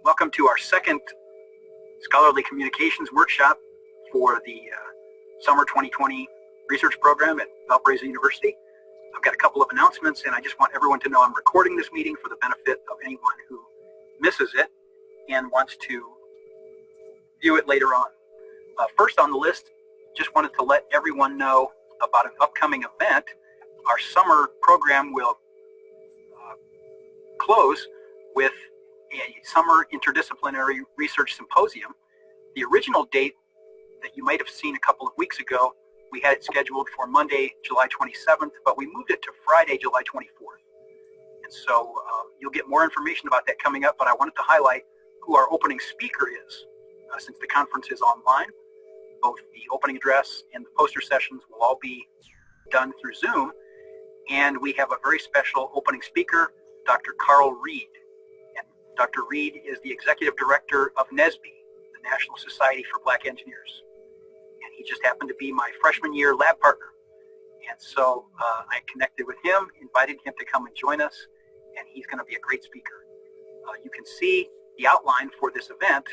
Welcome to our second Scholarly Communications Workshop for the Summer 2020 Research Program at Valparaiso University. I've got a couple of announcements, and I just want everyone to know I'm recording this meeting for the benefit of anyone who misses it and wants to view it later on. First on the list, just wanted to let everyone know about an upcoming event. Our summer program will close with a summer interdisciplinary research symposium. The original date that you might have seen a couple of weeks ago, we had it scheduled for Monday, July 27th, but we moved it to Friday, July 24th. And so you'll get more information about that coming up, but I wanted to highlight who our opening speaker is. Since the conference is online, both the opening address and the poster sessions will all be done through Zoom. And we have a very special opening speaker, Dr. Carl Reed. And Dr. Reed is the executive director of NSBE, the National Society for Black Engineers. And he just happened to be my freshman year lab partner. And so I connected with him, invited him to come and join us, and he's going to be a great speaker. You can see the outline for this event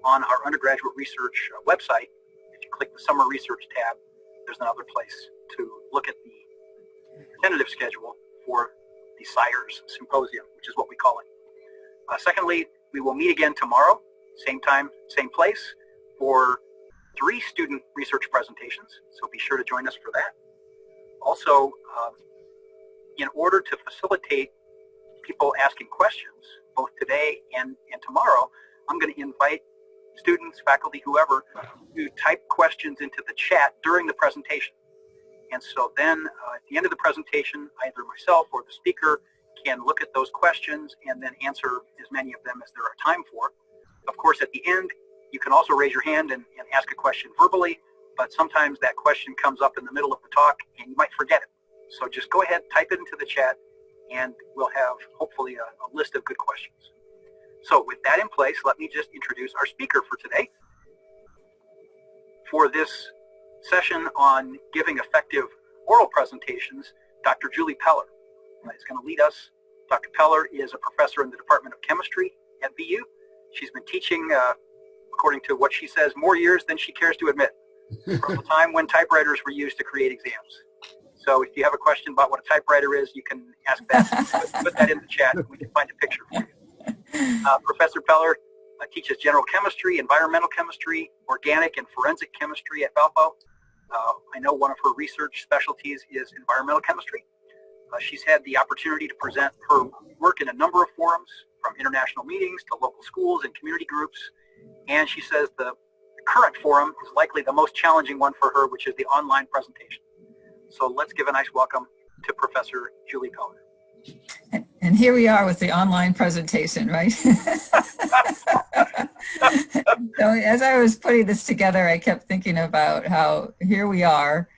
on our undergraduate research website. If you click the summer research tab, there's another place to look at the tentative schedule for the SIRES Symposium, which is what we call it. Secondly, we will meet again tomorrow, same time, same place, for 3 student research presentations, so be sure to join us for that. Also, in order to facilitate people asking questions, both today and tomorrow, I'm going to invite students, faculty, whoever, to type questions into the chat during the presentation. And so then at the end of the presentation, either myself or the speaker can look at those questions and then answer as many of them as there are time for. Of course, at the end, you can also raise your hand and ask a question verbally, but sometimes that question comes up in the middle of the talk and you might forget it. So just go ahead, type it into the chat, and we'll have hopefully a list of good questions. So with that in place, let me just introduce our speaker for today. For this session on giving effective oral presentations, Dr. Julie Peller is going to lead us. Dr. Peller is a professor in the Department of Chemistry at VU. She's been teaching, according to what she says, more years than she cares to admit, from the time when typewriters were used to create exams. So if you have a question about what a typewriter is, you can ask that. Put that in the chat, and we can find a picture for you. Professor Peller teaches general chemistry, environmental chemistry, organic and forensic chemistry at Valpo. I know one of her research specialties is environmental chemistry. She's had the opportunity to present her work in a number of forums, from international meetings to local schools and community groups. And she says the current forum is likely the most challenging one for her, which is the online presentation. So let's give a nice welcome to Professor Julie Peller. And here we are with the online presentation, right? So as I was putting this together, I kept thinking about how here we are.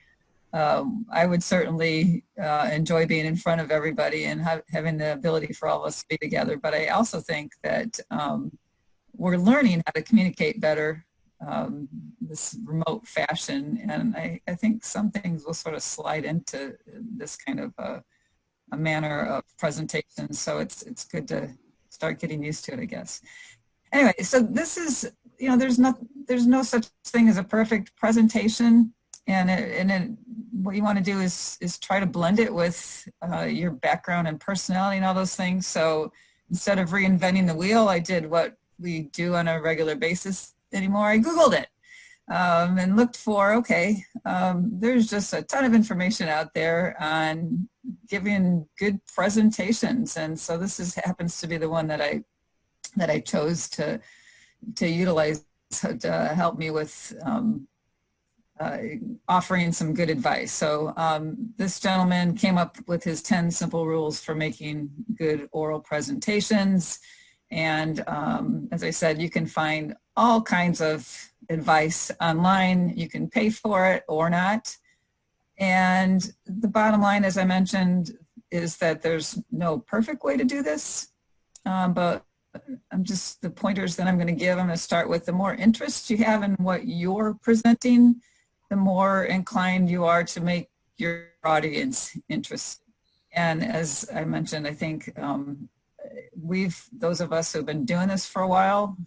I would certainly enjoy being in front of everybody and having the ability for all of us to be together. But I also think that we're learning how to communicate better this remote fashion. And I think some things will sort of slide into this kind of a manner of presentation. So it's good to start getting used to it, I guess. Anyway, so this is, there's no such thing as a perfect presentation. And what you want to do is try to blend it with your background and personality and all those things. So instead of reinventing the wheel, I did what we do on a regular basis anymore. I Googled it and looked for, okay, there's just a ton of information out there on giving good presentations. And so this happens to be the one that I chose to utilize to help me with offering some good advice. So this gentleman came up with his 10 simple rules for making good oral presentations. And as I said, you can find all kinds of advice online. You can pay for it or not. And the bottom line, as I mentioned, is that there's no perfect way to do this. But the pointers that I'm going to give, I'm going to start with the more interest you have in what you're presenting, the more inclined you are to make your audience interested. And as I mentioned, I think those of us who've been doing this for a while,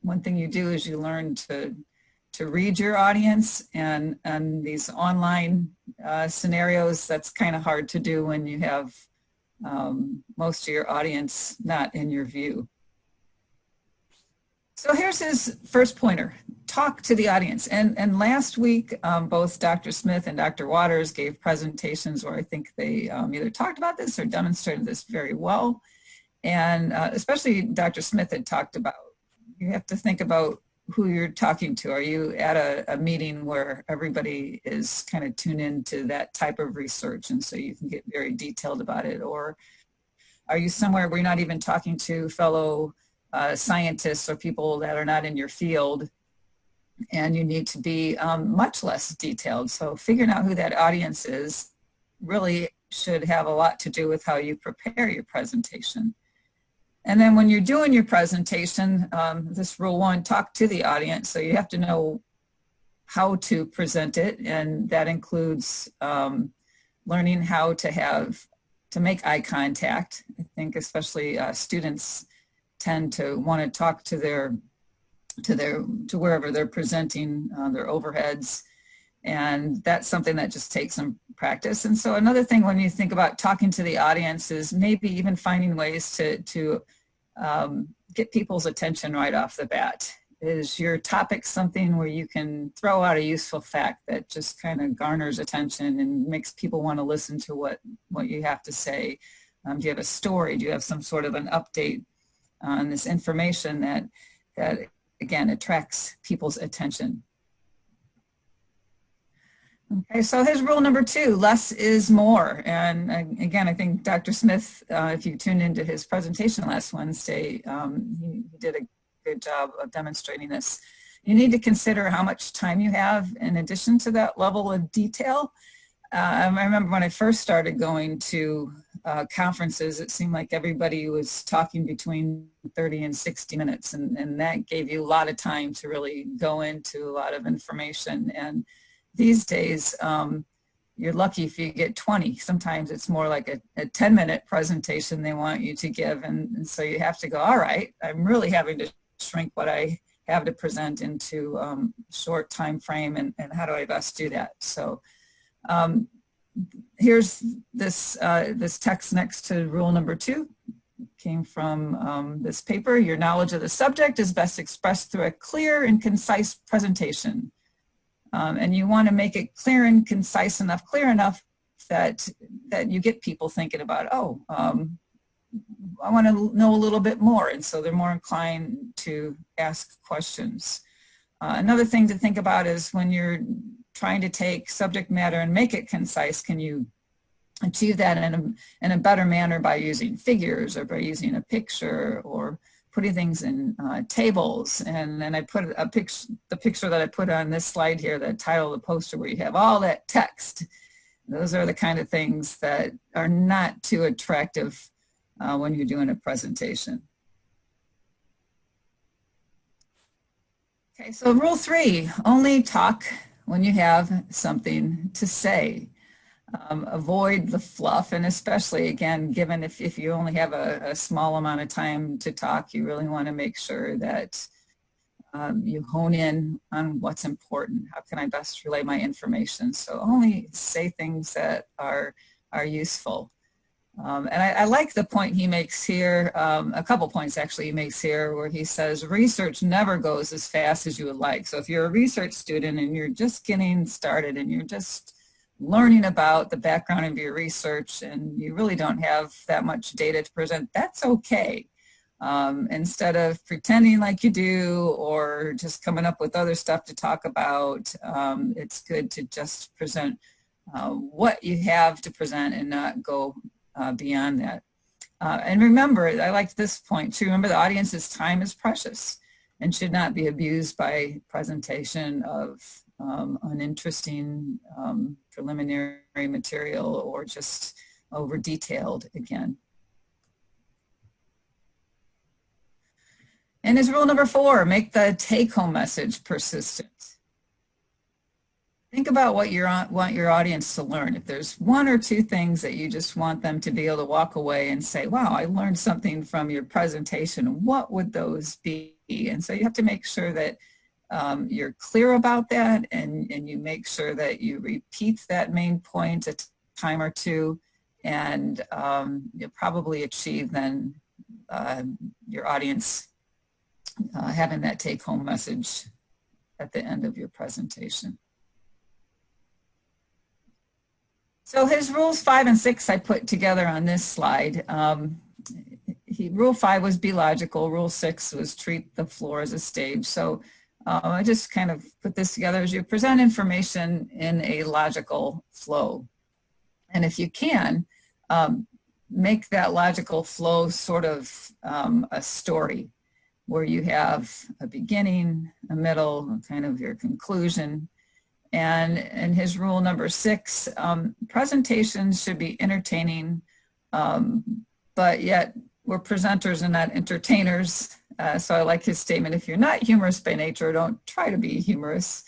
one thing you do is you learn to read your audience, and these online scenarios, that's kind of hard to do when you have most of your audience not in your view. So here's his first pointer: talk to the audience. And last week, both Dr. Smith and Dr. Waters gave presentations where I think they either talked about this or demonstrated this very well. And especially Dr. Smith had talked about, you have to think about who you're talking to. Are you at a meeting where everybody is kind of tuned into that type of research and so you can get very detailed about it? Or are you somewhere where you're not even talking to fellow scientists or people that are not in your field, and you need to be much less detailed? So figuring out who that audience is really should have a lot to do with how you prepare your presentation. And then when you're doing your presentation, this rule 1, talk to the audience. So you have to know how to present it, and that includes learning how to make eye contact. I think especially students tend to want to talk to wherever they're presenting their overheads, and that's something that just takes some practice. And so another thing when you think about talking to the audience is maybe even finding ways to get people's attention right off the bat. Is your topic something where you can throw out a useful fact that just kind of garners attention and makes people want to listen to what you have to say? Do you have a story? Do you have some sort of an update on this information that again attracts people's attention? Okay, so here's rule number 2, less is more. And again, I think Dr. Smith, if you tuned into his presentation last Wednesday, he did a good job of demonstrating this. You need to consider how much time you have in addition to that level of detail. I remember when I first started going to conferences, it seemed like everybody was talking between 30 and 60 minutes, and that gave you a lot of time to really go into a lot of information. And these days, you're lucky if you get 20. Sometimes it's more like a 10-minute presentation they want you to give. And so you have to go, all right, I'm really having to shrink what I have to present into short time frame, and how do I best do that? So here's this text next to rule number 2. Came from this paper. Your knowledge of the subject is best expressed through a clear and concise presentation. And you want to make it clear and concise enough, clear enough that you get people thinking about, oh, I want to know a little bit more. And so they're more inclined to ask questions. Another thing to think about is when you're trying to take subject matter and make it concise, can you achieve that in a better manner by using figures or by using a picture or putting things in tables? And then I put the picture that I put on this slide here, the title of the poster, where you have all that text. Those are the kind of things that are not too attractive when you're doing a presentation. Okay, so rule 3, only talk when you have something to say. Avoid the fluff, and especially, again, given if you only have a small amount of time to talk, you really want to make sure that you hone in on what's important. How can I best relay my information? So only say things that are useful. And I like the point he makes here, a couple points actually he makes here, where he says research never goes as fast as you would like. So if you're a research student and you're just getting started and you're just learning about the background of your research and you really don't have that much data to present, that's okay. Instead of pretending like you do or just coming up with other stuff to talk about, it's good to just present what you have to present and not go beyond that. And remember, I like this point too, remember the audience's time is precious and should not be abused by presentation of uninteresting preliminary material or just over detailed again. And is rule number 4, make the take-home message persistent. Think about what you want your audience to learn. If there's one or two things that you just want them to be able to walk away and say, wow, I learned something from your presentation, what would those be? And so you have to make sure that you're clear about that, and you make sure that you repeat that main point a time or two, and you'll probably achieve then your audience having that take-home message at the end of your presentation. So his rules 5 and 6 I put together on this slide. Rule 5 was be logical. Rule 6 was treat the floor as a stage. So I just kind of put this together as you present information in a logical flow. And if you can, make that logical flow sort of a story where you have a beginning, a middle, kind of your conclusion. And his rule number 6, presentations should be entertaining, but yet we're presenters and not entertainers. So I like his statement, if you're not humorous by nature, don't try to be humorous.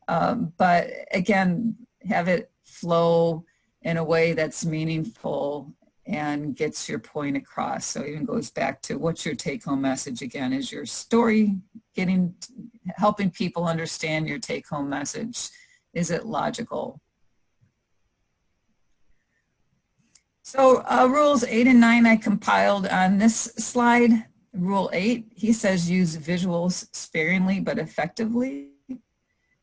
But again, have it flow in a way that's meaningful and gets your point across. So it even goes back to what's your take-home message again? Is your story helping people understand your take-home message? Is it logical? So rules 8 and 9 I compiled on this slide. Rule 8, he says use visuals sparingly but effectively.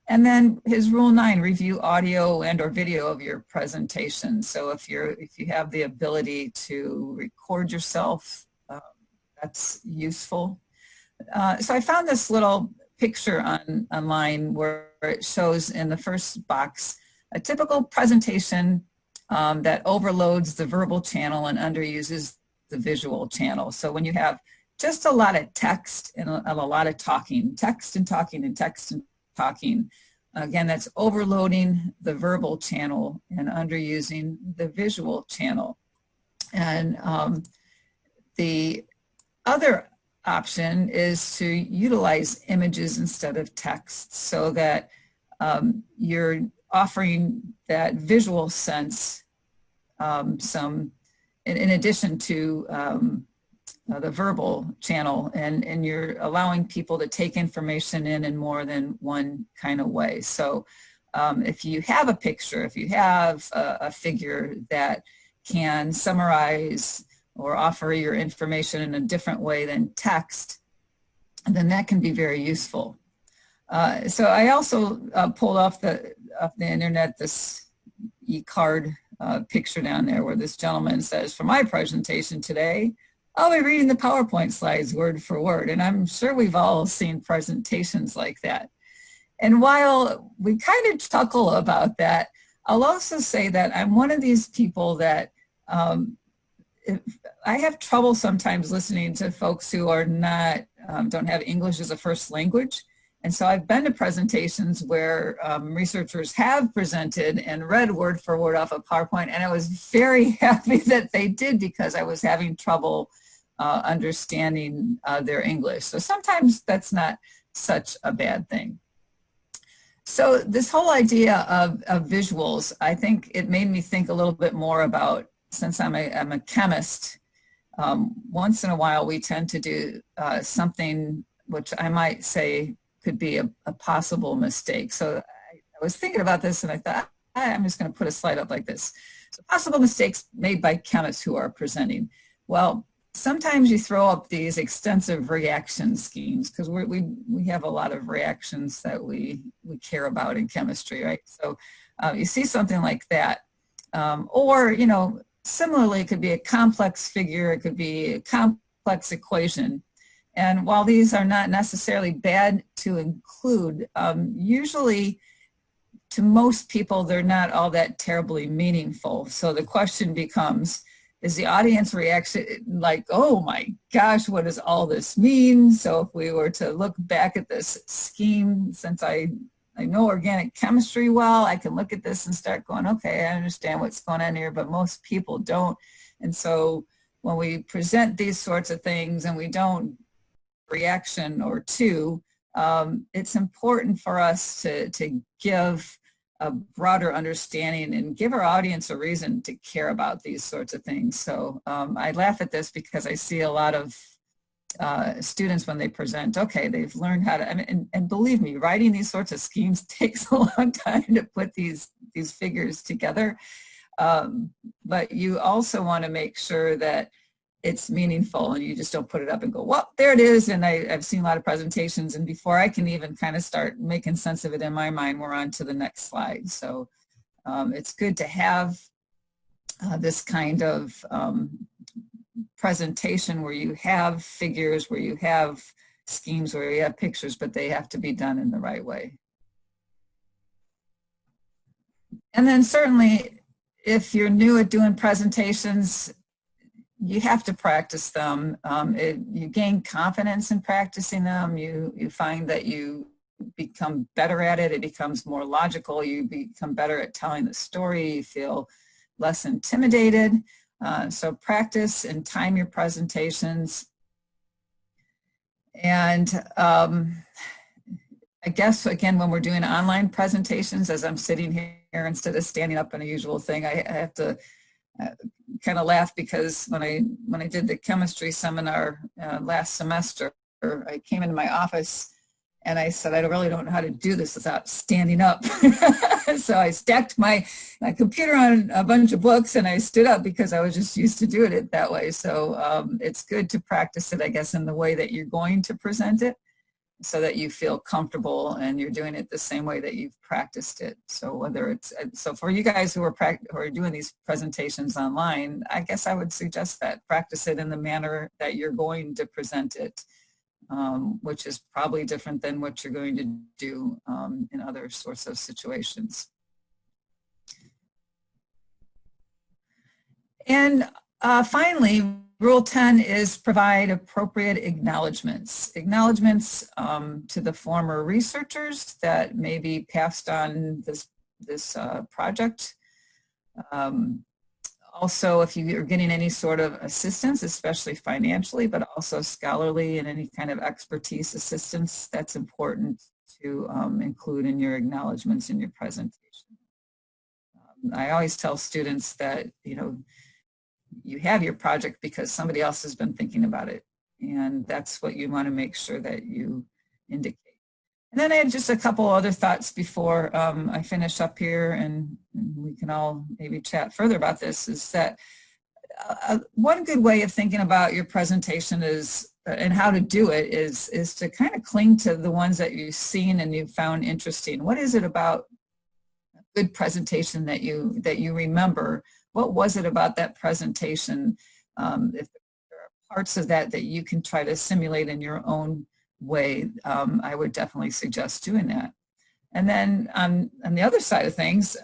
And then his rule 9, review audio and or video of your presentation. So if you have the ability to record yourself, that's useful. So I found this little picture online where it shows in the first box a typical presentation that overloads the verbal channel and underuses the visual channel. So when you have just a lot of text and a lot of talking, text and talking and text and talking, again, that's overloading the verbal channel and underusing the visual channel. And the other option is to utilize images instead of text, so that you're offering that visual sense in addition to the verbal channel, and you're allowing people to take information in more than one kind of way. So if you have a picture, if you have a figure that can summarize or offer your information in a different way than text, then that can be very useful. So I also pulled off the internet this e-card picture down there where this gentleman says, for my presentation today, I'll be reading the PowerPoint slides word for word. And I'm sure we've all seen presentations like that. And while we kind of chuckle about that, I'll also say that I'm one of these people that I have trouble sometimes listening to folks who are not, don't have English as a first language. And so I've been to presentations where researchers have presented and read word for word off of PowerPoint, and I was very happy that they did, because I was having trouble understanding their English. So sometimes that's not such a bad thing. So this whole idea of visuals, I think it made me think a little bit more about, since I'm a chemist, once in a while we tend to do something which I might say could be a possible mistake. So I was thinking about this and I thought, I'm just going to put a slide up like this. So possible mistakes made by chemists who are presenting. Well, sometimes you throw up these extensive reaction schemes, because we have a lot of reactions that we care about in chemistry, right? So you see something like that. Or, you know, similarly, it could be a complex figure, it could be a complex equation. And while these are not necessarily bad to include, usually to most people, they're not all that terribly meaningful. So the question becomes, is the audience reaction like, oh my gosh, what does all this mean? So if we were to look back at this scheme, since I know organic chemistry well, I can look at this and start going, okay, I understand what's going on here, but most people don't. And so when we present these sorts of things and we don't reaction or two, it's important for us to give a broader understanding and give our audience a reason to care about these sorts of things. So I laugh at this because I see a lot of students when they present, okay, they've learned how to, I mean, and believe me, writing these sorts of schemes takes a long time to put these figures together. But you also want to make sure that it's meaningful and you just don't put it up and go, well, there it is. And I've seen a lot of presentations, and before I can even kind of start making sense of it in my mind, we're on to the next slide. So it's good to have this kind of presentation where you have figures, where you have schemes, where you have pictures, but they have to be done in the right way. And then certainly, if you're new at doing presentations, you have to practice them. You gain confidence in practicing them. You find that you become better at it. It becomes more logical. You become better at telling the story. You feel less intimidated. So practice and time your presentations. And I guess, again, when we're doing online presentations, as I'm sitting here instead of standing up in a usual thing, I have to kind of laugh because when I did the chemistry seminar last semester, I came into my office and I said, I really don't know how to do this without standing up. So I stacked my computer on a bunch of books and I stood up because I was just used to doing it that way. So it's good to practice it, I guess, in the way that you're going to present it so that you feel comfortable and you're doing it the same way that you've practiced it. So whether it's, so for you guys who are doing these presentations online, I guess I would suggest that practice it in the manner that you're going to present it. Which is probably different than what you're going to do in other sorts of situations. And finally, Rule 10 is provide appropriate acknowledgments. Acknowledgments to the former researchers that may be passed on this project. Also, if you're getting any sort of assistance, especially financially, but also scholarly and any kind of expertise assistance, that's important to include in your acknowledgments in your presentation. I always tell students that, you have your project because somebody else has been thinking about it. And that's what you want to make sure that you indicate. And then I had just a couple other thoughts before I finish up here, and we can all maybe chat further about this, is that one good way of thinking about your presentation is, and how to do it, is to kind of cling to the ones that you've seen and you've found interesting. What is it about a good presentation that you remember? What was it about that presentation? If there are parts of that that you can try to simulate in your own way, I would definitely suggest doing that. And then on the other side of things,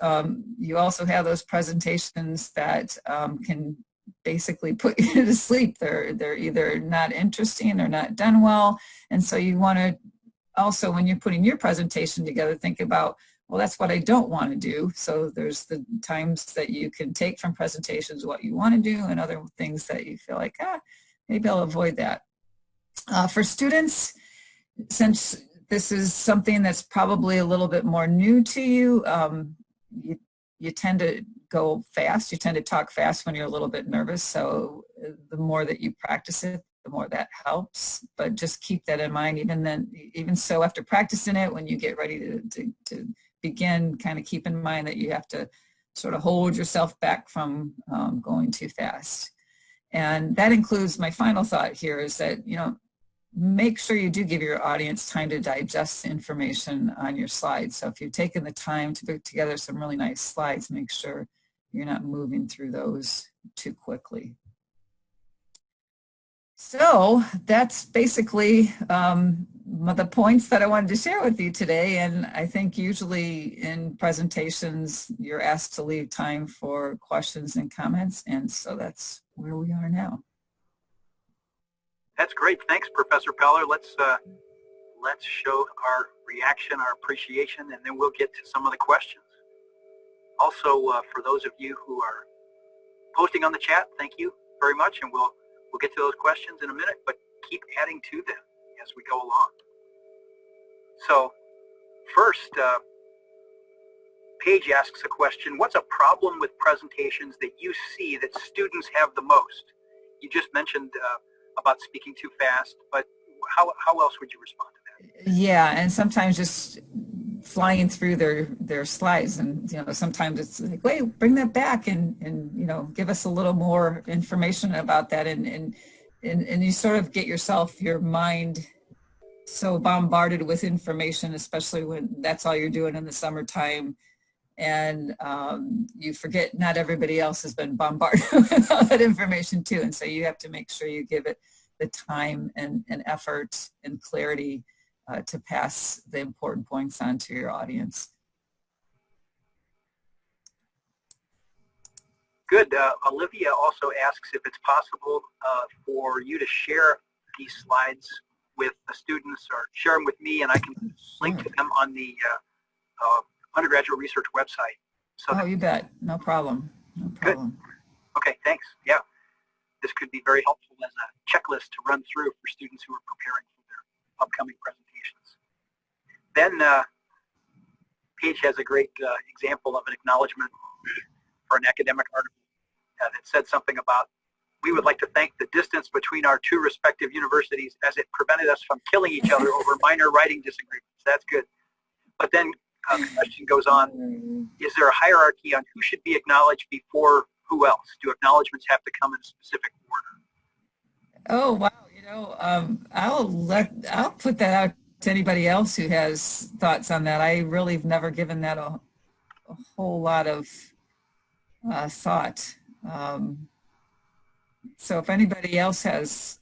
you also have those presentations that can basically put you to sleep. They're either not interesting or not done well. And so you want to also, when you're putting your presentation together, think about, well, that's what I don't want to do. So there's the times that you can take from presentations what you want to do, and other things that you feel like, maybe I'll avoid that. For students, since this is something that's probably a little bit more new to you, you tend to go fast. You tend to talk fast when you're a little bit nervous. So the more that you practice it, the more that helps. But just keep that in mind. Even so, after practicing it, when you get ready to begin, kind of keep in mind that you have to sort of hold yourself back from going too fast. And that includes my final thought here is that, make sure you do give your audience time to digest the information on your slides. So if you've taken the time to put together some really nice slides, make sure you're not moving through those too quickly. So that's basically the points that I wanted to share with you today. And I think usually in presentations, you're asked to leave time for questions and comments. And so that's where we are now. That's great. Thanks, Professor Peller. Let's show our reaction, our appreciation, and then we'll get to some of the questions. Also, for those of you who are posting on the chat, thank you very much, and we'll get to those questions in a minute, but keep adding to them as we go along. So first, Paige asks a question: what's a problem with presentations that you see that students have the most? You just mentioned about speaking too fast, but how else would you respond to that? Yeah, and sometimes just flying through their slides, and sometimes it's like, wait, bring that back, and give us a little more information about that, and you sort of get your mind so bombarded with information, especially when that's all you're doing in the summertime, and you forget not everybody else has been bombarded with all that information too, and so you have to make sure you give it the time and effort and clarity to pass the important points on to your audience. Good. Olivia also asks if it's possible for you to share these slides with the students, or share them with me, and I can link to them on the undergraduate research website. So you bet. No problem. No problem. Good. Okay, thanks. Yeah, this could be very helpful as a checklist to run through for students who are preparing for their upcoming presentations. Then Paige has a great example of an acknowledgement for an academic article that said something about, we would like to thank the distance between our two respective universities as it prevented us from killing each other over minor writing disagreements. That's good. But then the question goes on, is there a hierarchy on who should be acknowledged before who else? Do acknowledgments have to come in a specific order? Oh, wow. I'll put that out to anybody else who has thoughts on that. I really have never given that a whole lot of thought. So if anybody else has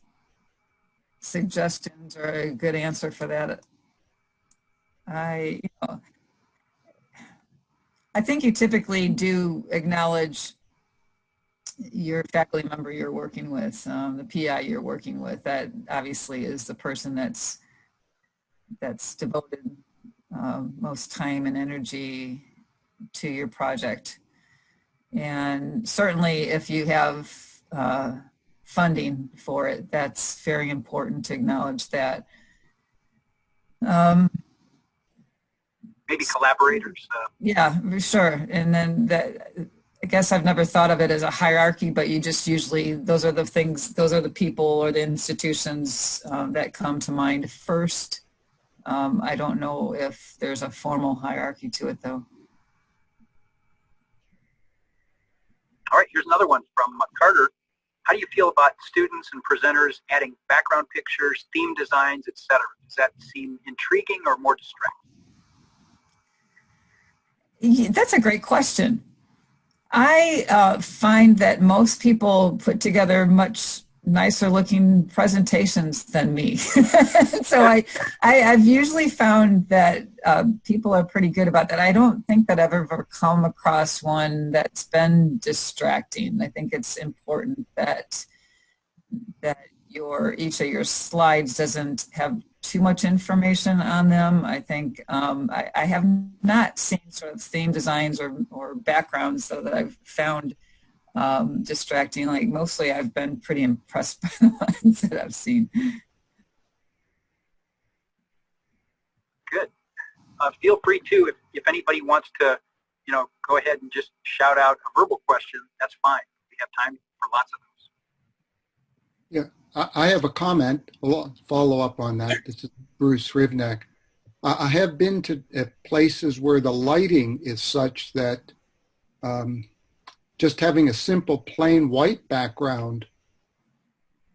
suggestions or a good answer for that, I think you typically do acknowledge your faculty member you're working with, the PI you're working with. That obviously is the person that's devoted most time and energy to your project. And certainly if you have funding for it, that's very important to acknowledge that. Maybe collaborators. Yeah, sure. And then I guess I've never thought of it as a hierarchy, but you just usually, those are the people or the institutions that come to mind first. I don't know if there's a formal hierarchy to it, though. All right, here's another one from Carter. How do you feel about students and presenters adding background pictures, theme designs, etc.? Does that seem intriguing or more distracting? Yeah, that's a great question. I find that most people put together much nicer looking presentations than me. So I've usually found that people are pretty good about that. I don't think that I've ever come across one that's been distracting. I think it's important that each of your slides doesn't have too much information on them. I think I have not seen sort of theme designs or backgrounds though that I've found distracting. Like mostly I've been pretty impressed by the ones that I've seen. Good. Feel free to, if anybody wants to, go ahead and just shout out a verbal question, that's fine. We have time for lots of those. Yeah, I have a comment, follow up on that. This is Bruce Rivnek. I have been to places where the lighting is such that just having a simple plain white background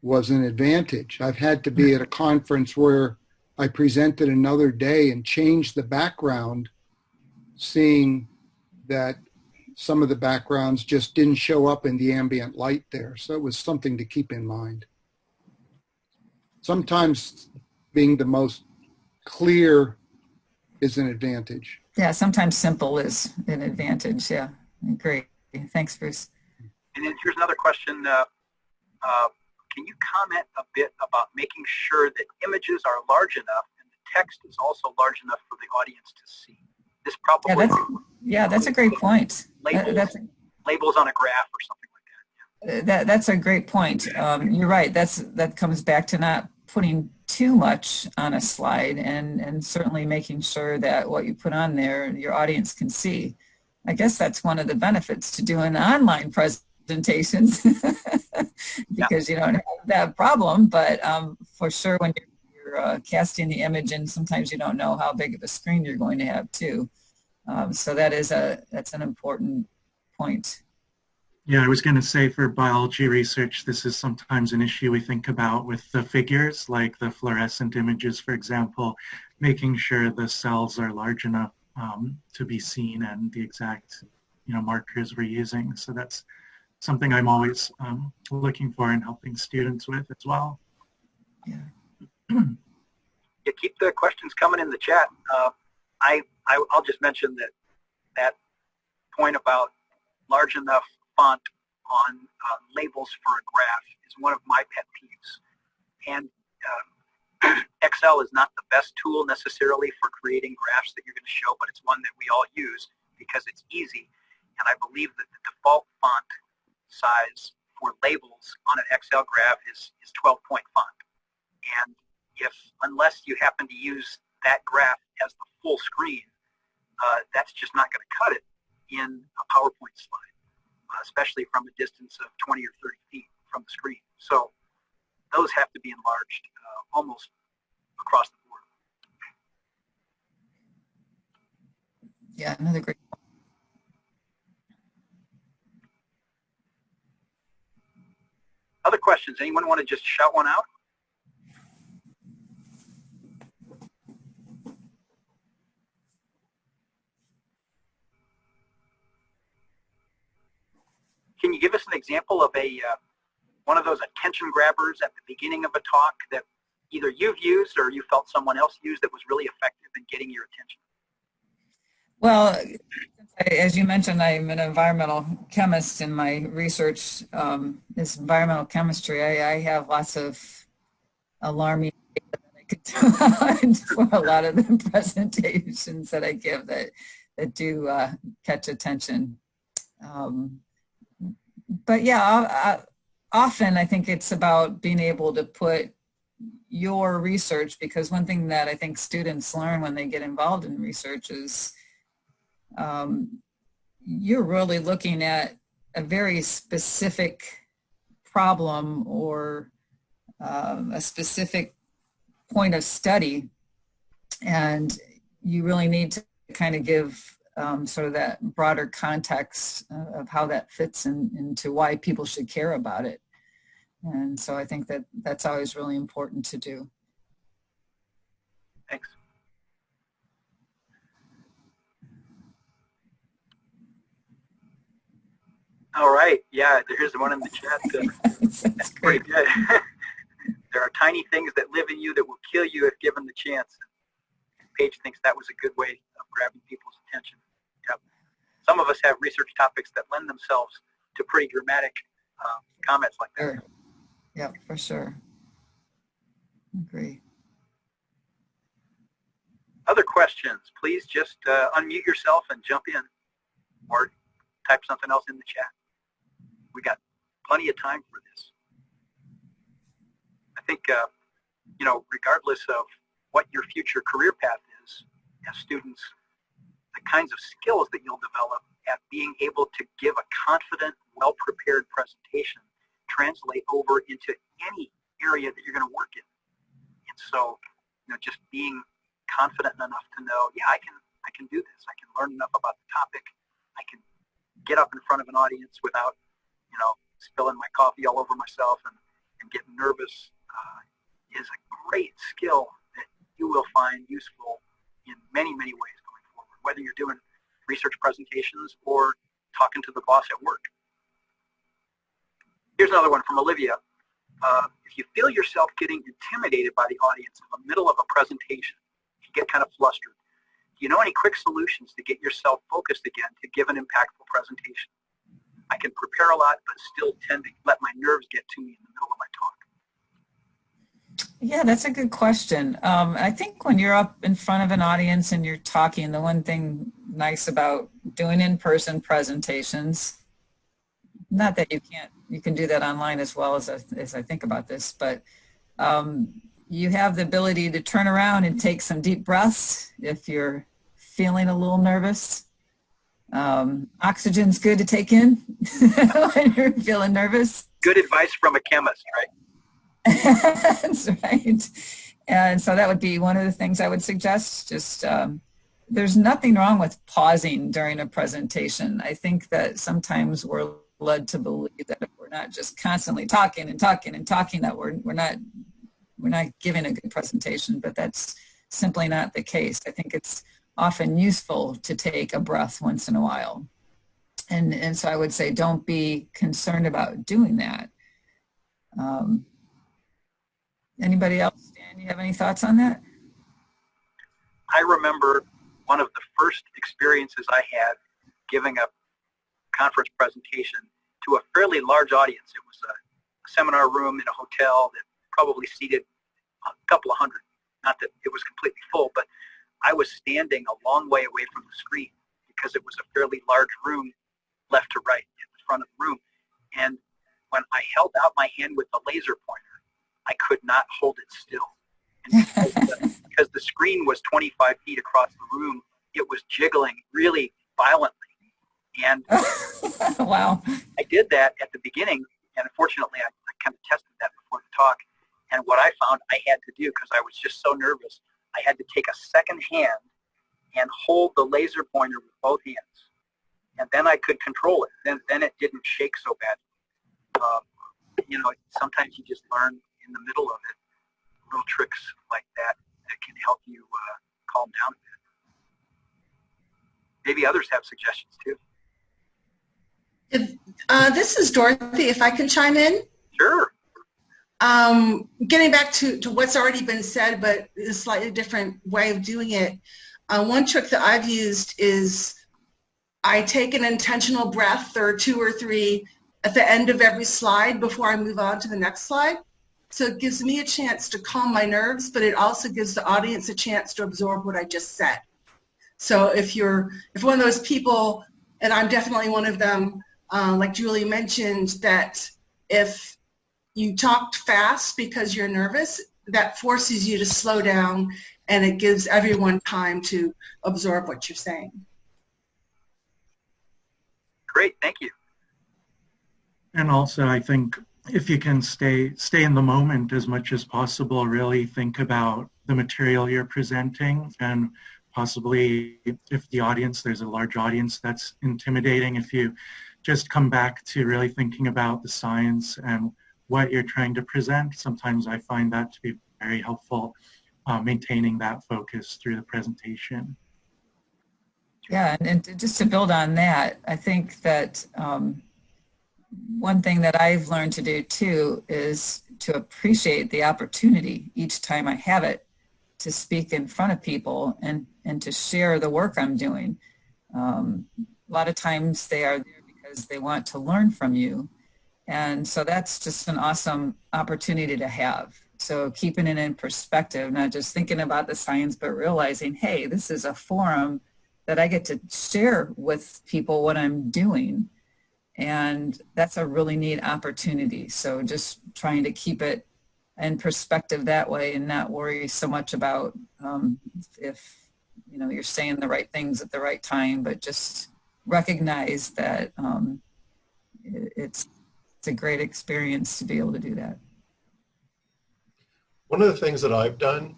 was an advantage. I've had to be at a conference where I presented another day and changed the background, seeing that some of the backgrounds just didn't show up in the ambient light there. So it was something to keep in mind. Sometimes being the most clear is an advantage. Yeah, sometimes simple is an advantage. Yeah, great. Thanks, Bruce. And then here's another question. Can you comment a bit about making sure that images are large enough and the text is also large enough for the audience to see? This probably... Yeah, that's a great point. Labels on a graph or something like that. Yeah. That's a great point. You're right. That comes back to not putting too much on a slide and certainly making sure that what you put on there, your audience can see. I guess that's one of the benefits to doing online presentations because you don't have that problem. But for sure, when you're casting the image, and sometimes you don't know how big of a screen you're going to have too. So that's an important point. Yeah, I was going to say for biology research, this is sometimes an issue we think about with the figures, like the fluorescent images, for example, making sure the cells are large enough to be seen and the exact, markers we're using. So that's something I'm always looking for and helping students with as well. Yeah. You keep the questions coming in the chat. I'll just mention that point about large enough font on labels for a graph is one of my pet peeves. And Excel is not the best tool necessarily for creating graphs that you're going to show, but it's one that we all use because it's easy. And I believe that the default font size for labels on an Excel graph is 12-point font. And unless you happen to use that graph as the full screen, that's just not going to cut it in a PowerPoint slide, especially from a distance of 20 or 30 feet from the screen. So those have to be enlarged almost across the board. Yeah, another great point. Other questions? Anyone want to just shout one out? Can you give us an example of one of those attention grabbers at the beginning of a talk that either you've used or you felt someone else used that was really effective in getting your attention? Well, as you mentioned, I'm an environmental chemist, and my research is environmental chemistry. I have lots of alarming data that I could do for a lot of the presentations that I give that do catch attention. But yeah, often I think it's about being able to put your research, because one thing that I think students learn when they get involved in research is you're really looking at a very specific problem or a specific point of study, and you really need to kind of give sort of that broader context of how that fits into why people should care about it. And so I think that that's always really important to do. Thanks. All right. Yeah, here's the one in the chat. That's pretty good. There are tiny things that live in you that will kill you if given the chance. Paige thinks that was a good way of grabbing people's attention. Yep. Some of us have research topics that lend themselves to pretty dramatic comments like that. Sure. Yeah, for sure. Agree. Other questions? Please just unmute yourself and jump in, or type something else in the chat. We got plenty of time for this. I think, regardless of what your future career path is, as students, the kinds of skills that you'll develop at being able to give a confident, well-prepared presentation translate over into any area that you're going to work in. And so, just being confident enough to know, yeah, I can do this. I can learn enough about the topic. I can get up in front of an audience without, spilling my coffee all over myself and getting nervous is a great skill that you will find useful in many, many ways going forward, whether you're doing research presentations or talking to the boss at work. Here's another one from Olivia. If you feel yourself getting intimidated by the audience in the middle of a presentation, you get kind of flustered. Do you know any quick solutions to get yourself focused again to give an impactful presentation? I can prepare a lot, but still tend to let my nerves get to me in the middle of my talk. Yeah, that's a good question. I think when you're up in front of an audience and you're talking, the one thing nice about doing in-person presentations, not that you can do that online as well as I think about this, but you have the ability to turn around and take some deep breaths if you're feeling a little nervous. Oxygen's good to take in when you're feeling nervous. Good advice from a chemist, right? That's right. And so that would be one of the things I would suggest. Just there's nothing wrong with pausing during a presentation. I think that sometimes we're led to believe that if we're not just constantly talking and talking and talking, that we're not giving a good presentation, but that's simply not the case. I think it's often useful to take a breath once in a while. And so I would say don't be concerned about doing that. Anybody else? Dan, you have any thoughts on that? I remember one of the first experiences I had giving a conference presentation to a fairly large audience. It was a seminar room in a hotel that probably seated a couple of hundred. Not that it was completely full, but I was standing a long way away from the screen because it was a fairly large room left to right in the front of the room. And when I held out my hand with the laser pointer, I could not hold it still. And because the screen was 25 feet across the room, it was jiggling really violently. And wow. I did that at the beginning, and unfortunately I kind of tested that before the talk. And what I found I had to do, because I was just so nervous, I had to take a second hand and hold the laser pointer with both hands. And then I could control it. Then it didn't shake so bad. Sometimes you just learn in the middle of it little tricks like that can help you calm down a bit. Maybe others have suggestions too. This is Dorothy, if I can chime in. Sure. Getting back to what's already been said, but a slightly different way of doing it. One trick that I've used is I take an intentional breath, or 2 or 3, at the end of every slide before I move on to the next slide. So it gives me a chance to calm my nerves, but it also gives the audience a chance to absorb what I just said. So if one of those people, and I'm definitely one of them, like Julie mentioned, that if you talked fast because you're nervous, that forces you to slow down, and it gives everyone time to absorb what you're saying. Great, thank you. And also, I think if you can stay in the moment as much as possible, really think about the material you're presenting, and possibly if there's a large audience that's intimidating, if you just come back to really thinking about the science and what you're trying to present. Sometimes I find that to be very helpful, maintaining that focus through the presentation. Yeah, and just to build on that, I think that one thing that I've learned to do too is to appreciate the opportunity each time I have it to speak in front of people and to share the work I'm doing. A lot of times they are there because they want to learn from you. And so that's just an awesome opportunity to have. So keeping it in perspective, not just thinking about the science, but realizing, hey, this is a forum that I get to share with people what I'm doing. And that's a really neat opportunity. So just trying to keep it in perspective that way and not worry so much about if you're saying the right things at the right time, but just recognize that it's a great experience to be able to do that. One of the things that I've done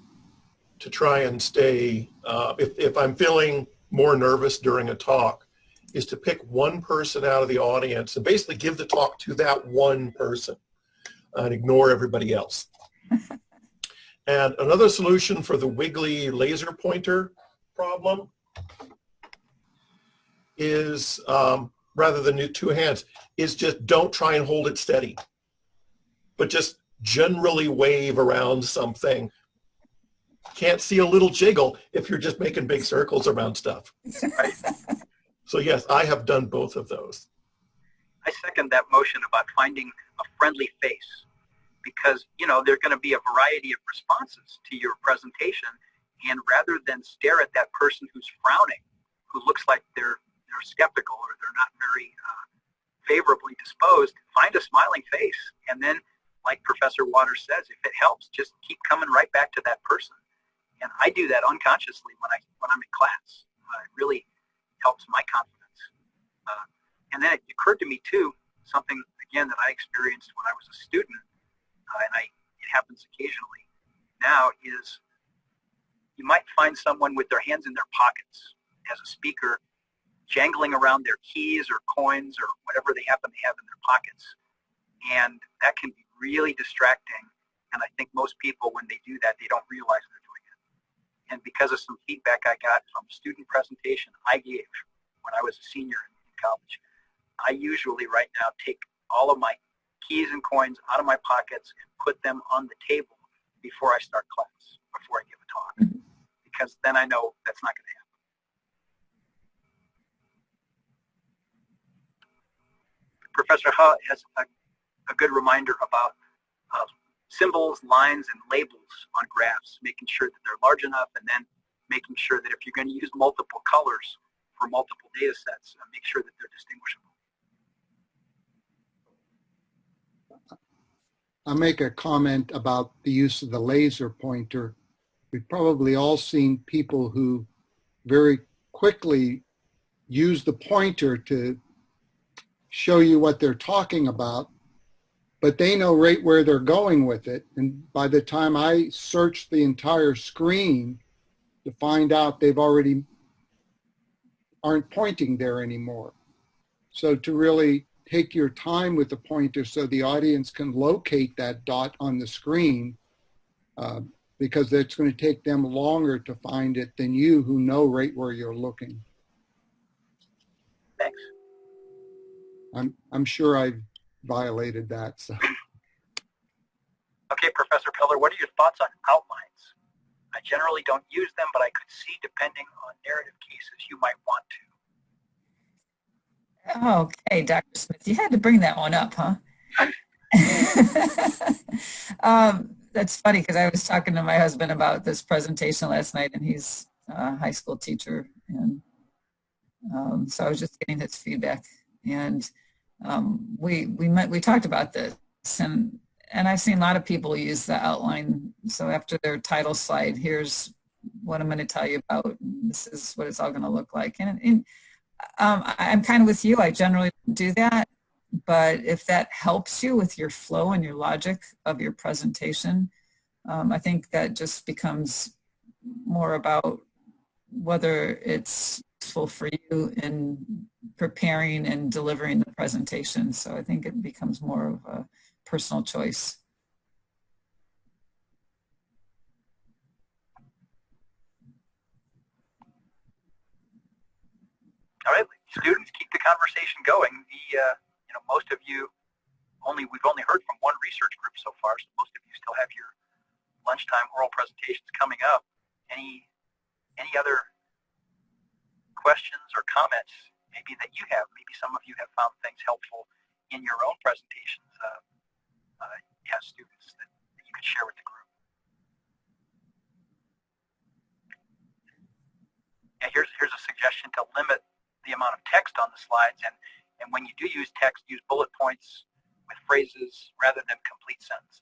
to try and stay, if I'm feeling more nervous during a talk, is to pick one person out of the audience and basically give the talk to that one person and ignore everybody else. And another solution for the wiggly laser pointer problem is, rather than 2 hands, is just don't try and hold it steady, but just generally wave around something. Can't see a little jiggle if you're just making big circles around stuff. Right? So yes, I have done both of those. I second that motion about finding a friendly face, because there are going to be a variety of responses to your presentation, and rather than stare at that person who's frowning, who looks like they're skeptical or they're not very favorably disposed, find a smiling face, and then, like Professor Waters says, if it helps, just keep coming right back to that person. And I do that unconsciously when I'm in class. It really helps my confidence. And then it occurred to me too, something again that I experienced when I was a student, it happens occasionally now, is you might find someone with their hands in their pockets as a speaker, jangling around their keys or coins or whatever they happen to have in their pockets. And that can be really distracting. And I think most people, when they do that, they don't realize they're doing it. And because of some feedback I got from a student presentation I gave when I was a senior in college, I usually right now take all of my keys and coins out of my pockets and put them on the table before I start class, before I give a talk, because then I know that's not going to happen. Professor Ha has a good reminder about symbols, lines, and labels on graphs, making sure that they're large enough, and then making sure that if you're going to use multiple colors for multiple data sets, make sure that they're distinguishable. I'll make a comment about the use of the laser pointer. We've probably all seen people who very quickly use the pointer to show you what they're talking about, but they know right where they're going with it. And by the time I search the entire screen to find out, they've already aren't pointing there anymore. So to really take your time with the pointer so the audience can locate that dot on the screen, because it's going to take them longer to find it than you, who know right where you're looking. Thanks. I'm sure I've violated that. So. Okay, Professor Peller, what are your thoughts on outlines? I generally don't use them, but I could see, depending on narrative cases, you might want to. Okay, Dr. Smith, you had to bring that one up, huh? That's funny because I was talking to my husband about this presentation last night, and he's a high school teacher, and so I was just getting his feedback. And we talked about this, and I've seen a lot of people use the outline. So after their title slide, here's what I'm going to tell you about. This is what it's all going to look like. And I'm kind of with you. I generally do that. But if that helps you with your flow and your logic of your presentation, I think that just becomes more about whether it's useful for you in preparing and delivering the presentation. So I think it becomes more of a personal choice. All right, students, keep the conversation going. Most of you we've only heard from one research group so far, so most of you still have your lunchtime oral presentations coming up. Any other questions or comments maybe that you have? Maybe some of you have found things helpful in your own presentations as students that you could share with the group. Yeah, here's a suggestion to limit the amount of text on the slides, and when you do use text, use bullet points with phrases rather than complete sentences.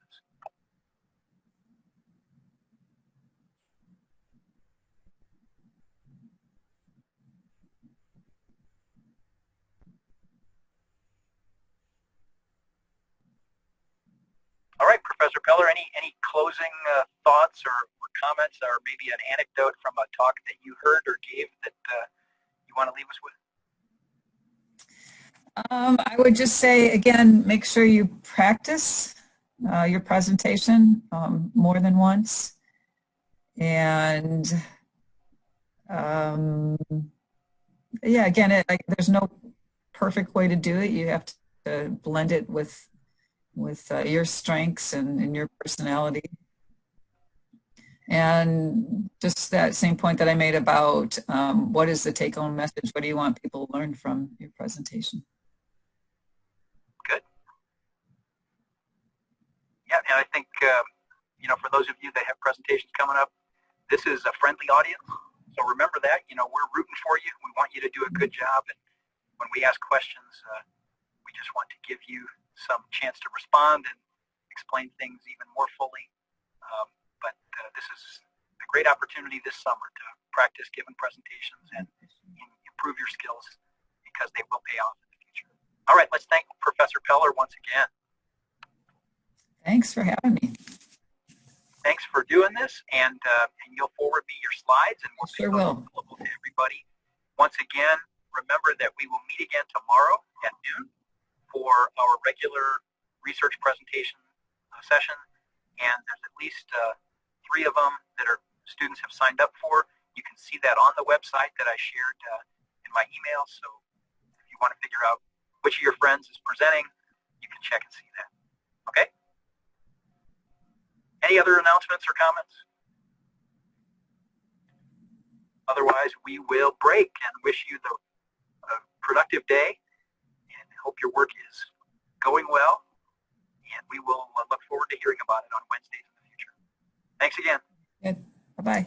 All right, Professor Peller, any closing thoughts or comments, or maybe an anecdote from a talk that you heard or gave that you want to leave us with? I would just say, again, make sure you practice your presentation more than once. And yeah, again, there's no perfect way to do it. You have to blend it with your strengths and your personality. And just that same point that I made about what is the take-home message? What do you want people to learn from your presentation? Good. Yeah, and I think, for those of you that have presentations coming up, this is a friendly audience. So remember that, we're rooting for you. We want you to do a good job. And when we ask questions, we just want to give you some chance to respond and explain things even more fully. But this is a great opportunity this summer to practice giving presentations and improve your skills because they will pay off in the future. All right, let's thank Professor Peller once again. Thanks for having me. Thanks for doing this, and you'll forward me your slides, and we'll Sure make those will. available to everybody. Once again, remember that we will meet again tomorrow at noon for our regular research presentation session, and there's at least 3 of them that our students have signed up for. You can see that on the website that I shared in my email, so if you want to figure out which of your friends is presenting, you can check and see that. Okay? Any other announcements or comments? Otherwise, we will break and wish you the productive day, and hope your work is going well, and we will look forward to hearing about it on Wednesdays in the future. Thanks again. Good. Bye-bye.